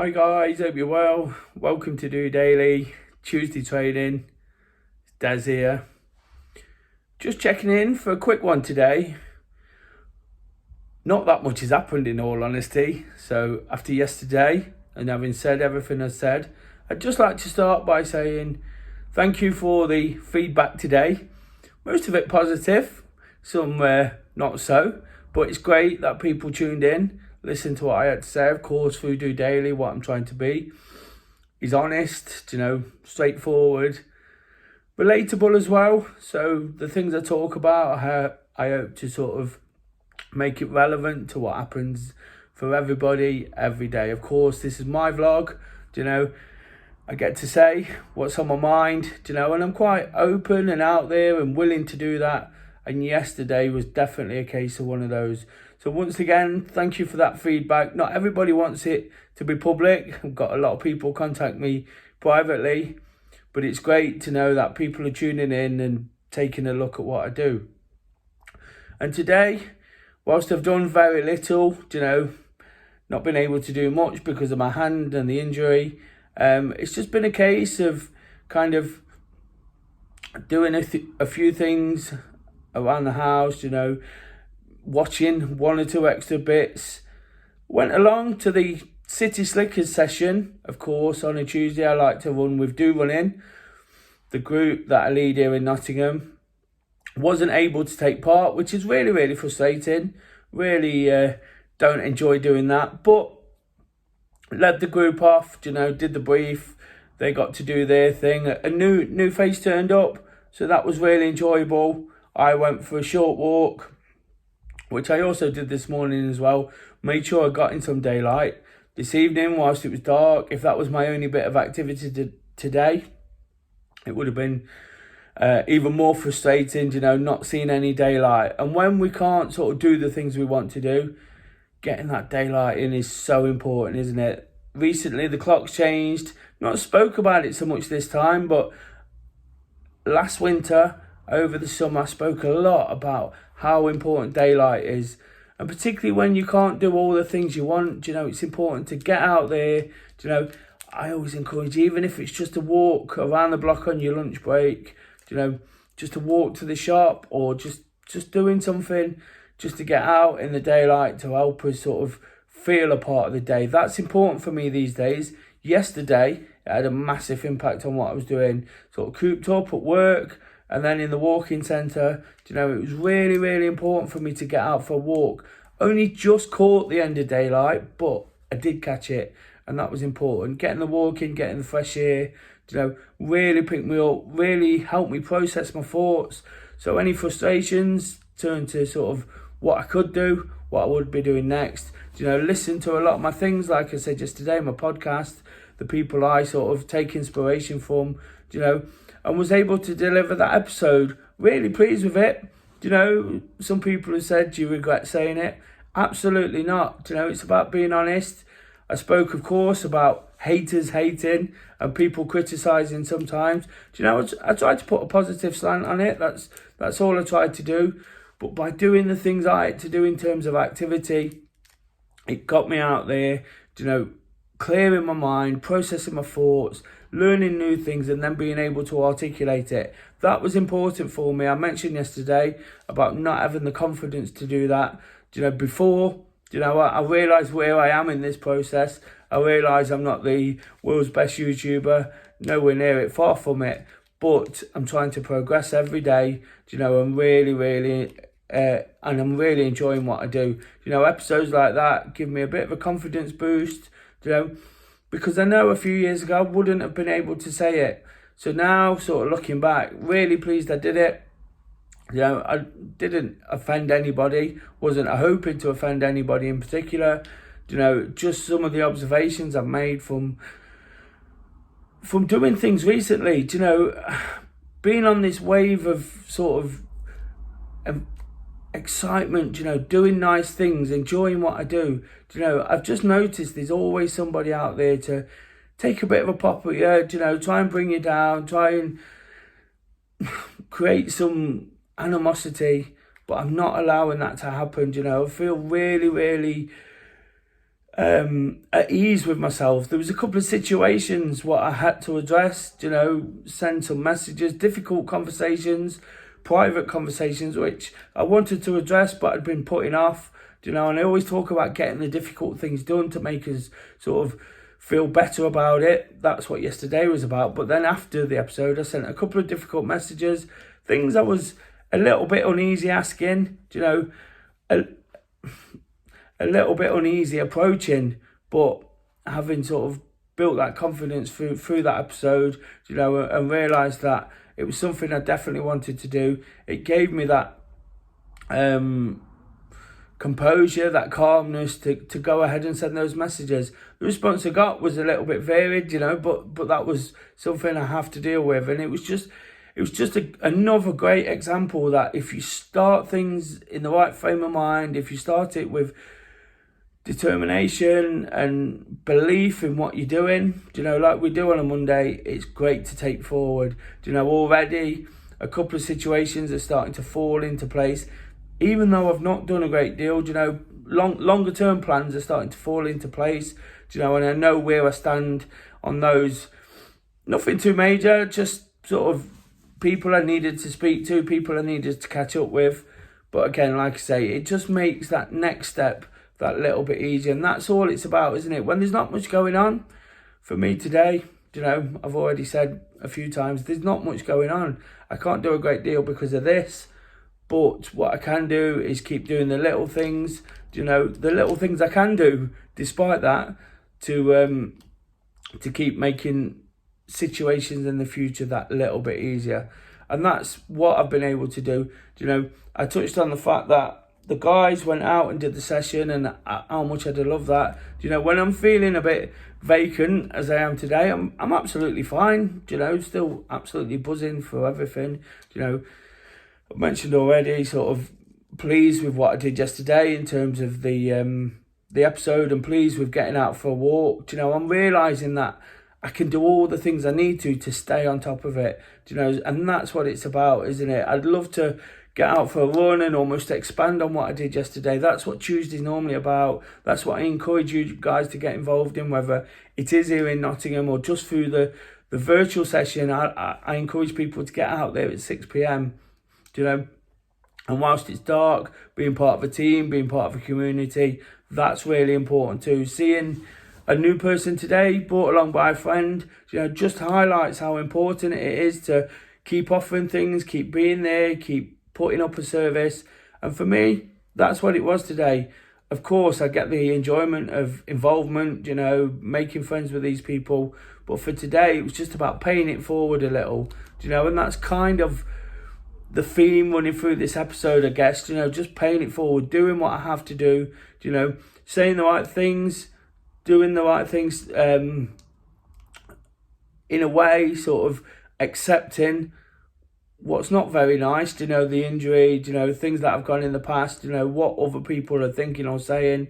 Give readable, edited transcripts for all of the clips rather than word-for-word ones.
Hi guys, hope you're well. Welcome to DOdaily, Tuesday trading. It's Des here. Just checking in for a quick one today. Not that much has happened in all honesty. So after yesterday and having said everything I said, I'd just like to start by saying thank you for the feedback today. Most of it positive, some not so, but it's great that people tuned in. Listen to what I had to say, of course, through DOdaily, what I'm trying to be. He's honest, straightforward, relatable as well. So the things I talk about, I hope to sort of make it relevant to what happens for everybody every day. Of course, this is my vlog, I get to say what's on my mind, and I'm quite open and out there and willing to do that. And yesterday was definitely a case of one of those. So once again, thank you for that feedback. Not everybody wants it to be public. I've got a lot of people contact me privately, but it's great to know that people are tuning in and taking a look at what I do. And today, whilst I've done very little, not been able to do much because of my hand and the injury, it's just been a case of kind of doing a few things around the house, watching one or two extra bits. Went along to the City Slickers session, of course, on a Tuesday. I like to run with Do Running, the group that I lead here in Nottingham. Wasn't able to take part, which is really, really frustrating. Really don't enjoy doing that. But led the group off, did the brief. They got to do their thing. A new face turned up, so that was really enjoyable. I went for a short walk, which I also did this morning as well. Made sure I got in some daylight. This evening, whilst it was dark, if that was my only bit of activity today, it would have been even more frustrating, not seeing any daylight. And when we can't sort of do the things we want to do, getting that daylight in is so important, isn't it? Recently, the clock's changed. Not spoke about it so much this time, but last winter, over the summer, I spoke a lot about how important daylight is. And particularly when you can't do all the things you want, it's important to get out there. I always encourage, even if it's just a walk around the block on your lunch break, just a walk to the shop, or just doing something just to get out in the daylight to help us sort of feel a part of the day. That's important for me these days. Yesterday, it had a massive impact on what I was doing, sort of cooped up at work. And then in the walking centre, it was really, really important for me to get out for a walk. Only just caught the end of daylight, but I did catch it. And that was important. Getting the walk in, getting the fresh air, really picked me up, really helped me process my thoughts. So any frustrations turned to sort of what I could do, what I would be doing next. Listen to a lot of my things, like I said yesterday, my podcast, the people I sort of take inspiration from, and was able to deliver that episode. Really pleased with it. Some people have said, do you regret saying it? Absolutely not. It's about being honest. I spoke, of course, about haters hating and people criticising sometimes. I tried to put a positive slant on it. That's all I tried to do. But by doing the things I had to do in terms of activity, it got me out there, clearing my mind, processing my thoughts, learning new things, and then being able to articulate it. That was important for me. I mentioned yesterday about not having the confidence to do that. Before, I realised where I am in this process. I realise I'm not the world's best YouTuber, nowhere near it, far from it. But I'm trying to progress every day. I'm really, and I'm really enjoying what I do. Episodes like that give me a bit of a confidence boost, because I know a few years ago I wouldn't have been able to say it. So now, sort of looking back, really pleased I did it. I didn't offend anybody, wasn't hoping to offend anybody in particular. Just some of the observations I've made from doing things recently. Being on this wave of sort of excitement, doing nice things, enjoying what I do. I've just noticed there's always somebody out there to take a bit of a pop at you, try and bring you down, try and create some animosity, but I'm not allowing that to happen. I feel really, really at ease with myself. There was a couple of situations what I had to address, send some messages, difficult conversations, private conversations, which I wanted to address, but I'd been putting off, and I always talk about getting the difficult things done to make us sort of feel better about it. That's what yesterday was about. But then after the episode, I sent a couple of difficult messages, things I was a little bit uneasy asking, a little bit uneasy approaching, but having sort of built that confidence through that episode, and realised that it was something I definitely wanted to do. It gave me that composure, that calmness to go ahead and send those messages. The response I got was a little bit varied, but that was something I have to deal with, and it was just another great example that if you start things in the right frame of mind, if you start it with determination and belief in what you're doing, like we do on a Monday, it's great to take forward. Already a couple of situations are starting to fall into place, even though I've not done a great deal. Longer term plans are starting to fall into place, and I know where I stand on those. Nothing too major, just sort of people I needed to speak to, people I needed to catch up with. But again, like I say, it just makes that next step that little bit easier, and that's all it's about, isn't it? When there's not much going on for me today, I've already said a few times, there's not much going on. I can't do a great deal because of this, but what I can do is keep doing the little things, the little things I can do despite that to keep making situations in the future that little bit easier. And that's what I've been able to do. I touched on the fact that the guys went out and did the session, and how much I'd love that. When I'm feeling a bit vacant as I am today, I'm absolutely fine. Still absolutely buzzing for everything. I mentioned already, sort of pleased with what I did yesterday in terms of the episode, and pleased with getting out for a walk. I'm realising that I can do all the things I need to stay on top of it. And that's what it's about, isn't it? I'd love to get out for a run and almost expand on what I did yesterday. That's what Tuesday's normally about. That's what I encourage you guys to get involved in, whether it is here in Nottingham or just through the virtual session. I encourage people to get out there at 6 p.m, and whilst it's dark, being part of a team, being part of a community, that's really important too. Seeing a new person today brought along by a friend, just highlights how important it is to keep offering things, keep being there, keep putting up a service. And for me, that's what it was today. Of course, I get the enjoyment of involvement, making friends with these people. But for today, it was just about paying it forward a little, and that's kind of the theme running through this episode, I guess, just paying it forward, doing what I have to do, saying the right things, doing the right things, in a way, sort of accepting what's not very nice, the injury, things that have gone in the past, what other people are thinking or saying,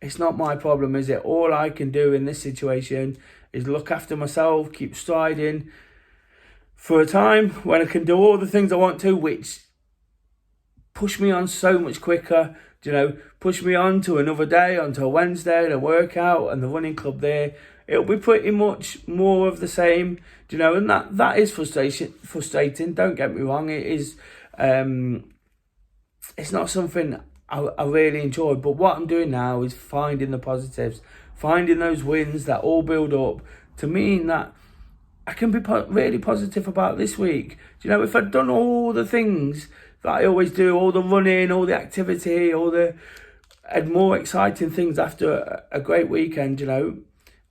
it's not my problem, is it? All I can do in this situation is look after myself, keep striding for a time when I can do all the things I want to, which push me on so much quicker, push me on to another day, onto a Wednesday, the workout and the running club there. It'll be pretty much more of the same, and that is frustrating. Don't get me wrong. It is, it's not something I really enjoy. But what I'm doing now is finding the positives, finding those wins that all build up to mean that I can be really positive about this week. If I'd done all the things that I always do, all the running, all the activity, and more exciting things after a great weekend,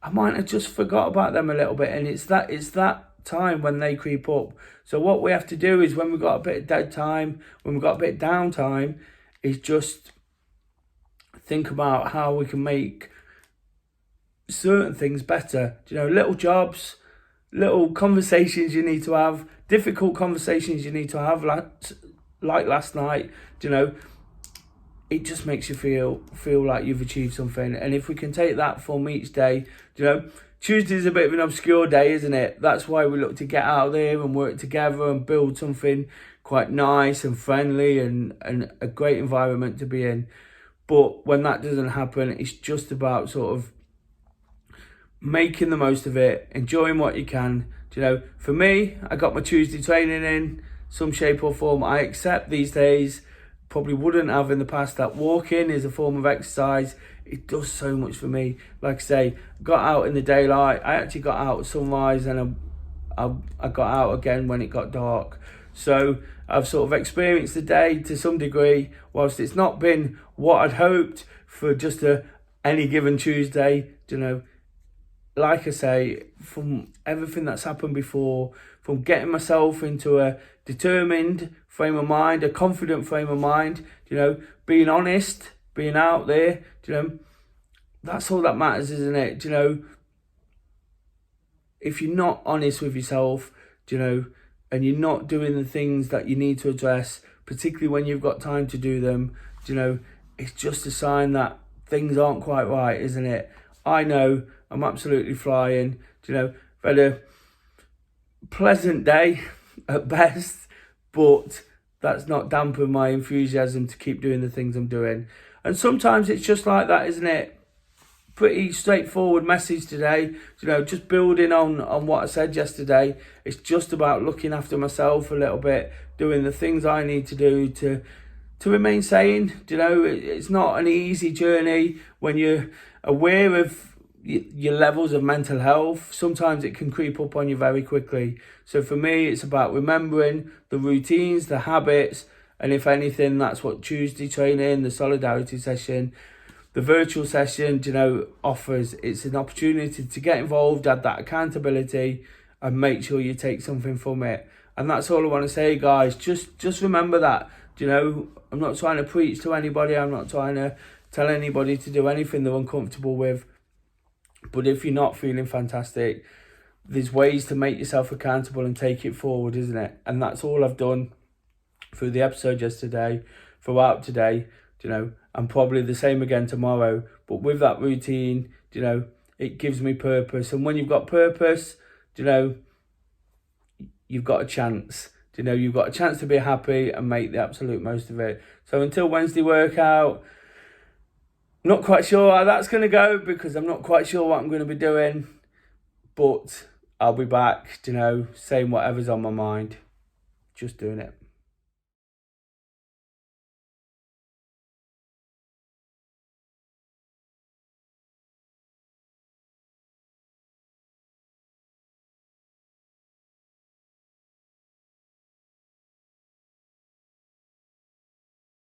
I might have just forgot about them a little bit, and it's that time when they creep up. So what we have to do is, when we've got a bit of dead time, when we've got a bit of downtime, is just think about how we can make certain things better. Little jobs, little conversations you need to have, difficult conversations you need to have, like last night. It just makes you feel like you've achieved something. And if we can take that from each day, Tuesday's a bit of an obscure day, isn't it? That's why we look to get out there and work together and build something quite nice and friendly and a great environment to be in. But when that doesn't happen, it's just about sort of making the most of it, enjoying what you can. For me, I got my Tuesday training in some shape or form. I accept these days, probably wouldn't have in the past, that walking is a form of exercise. It does so much for me. Like I say, got out in the daylight. I actually got out at sunrise, and I got out again when it got dark. So I've sort of experienced the day to some degree, whilst it's not been what I'd hoped for just any given Tuesday. Like I say, from everything that's happened before, from getting myself into a determined frame of mind, a confident frame of mind, being honest, being out there, that's all that matters, isn't it? If you're not honest with yourself, and you're not doing the things that you need to address, particularly when you've got time to do them, it's just a sign that things aren't quite right, isn't it? I know I'm absolutely flying. I've had a pleasant day at best, but that's not dampened my enthusiasm to keep doing the things I'm doing. And sometimes it's just like that, isn't it? Pretty straightforward message today. Just building on what I said yesterday. It's just about looking after myself a little bit, doing the things I need to do to remain sane. It's not an easy journey when you're aware of your levels of mental health. Sometimes it can creep up on you very quickly. So for me, it's about remembering the routines, the habits, and if anything, that's what Tuesday training, the solidarity session, the virtual session, offers. It's an opportunity to get involved, add that accountability, and make sure you take something from it. And that's all I want to say, guys. Just remember that. I'm not trying to preach to anybody. I'm not trying to tell anybody to do anything they're uncomfortable with. But if you're not feeling fantastic, there's ways to make yourself accountable and take it forward, isn't it? And that's all I've done through the episode yesterday, throughout today, and probably the same again tomorrow. But with that routine, it gives me purpose. And when you've got purpose, you've got a chance. You've got a chance to be happy and make the absolute most of it. So until Wednesday workout, not quite sure how that's going to go, because I'm not quite sure what I'm going to be doing. But I'll be back, saying whatever's on my mind. Just doing it.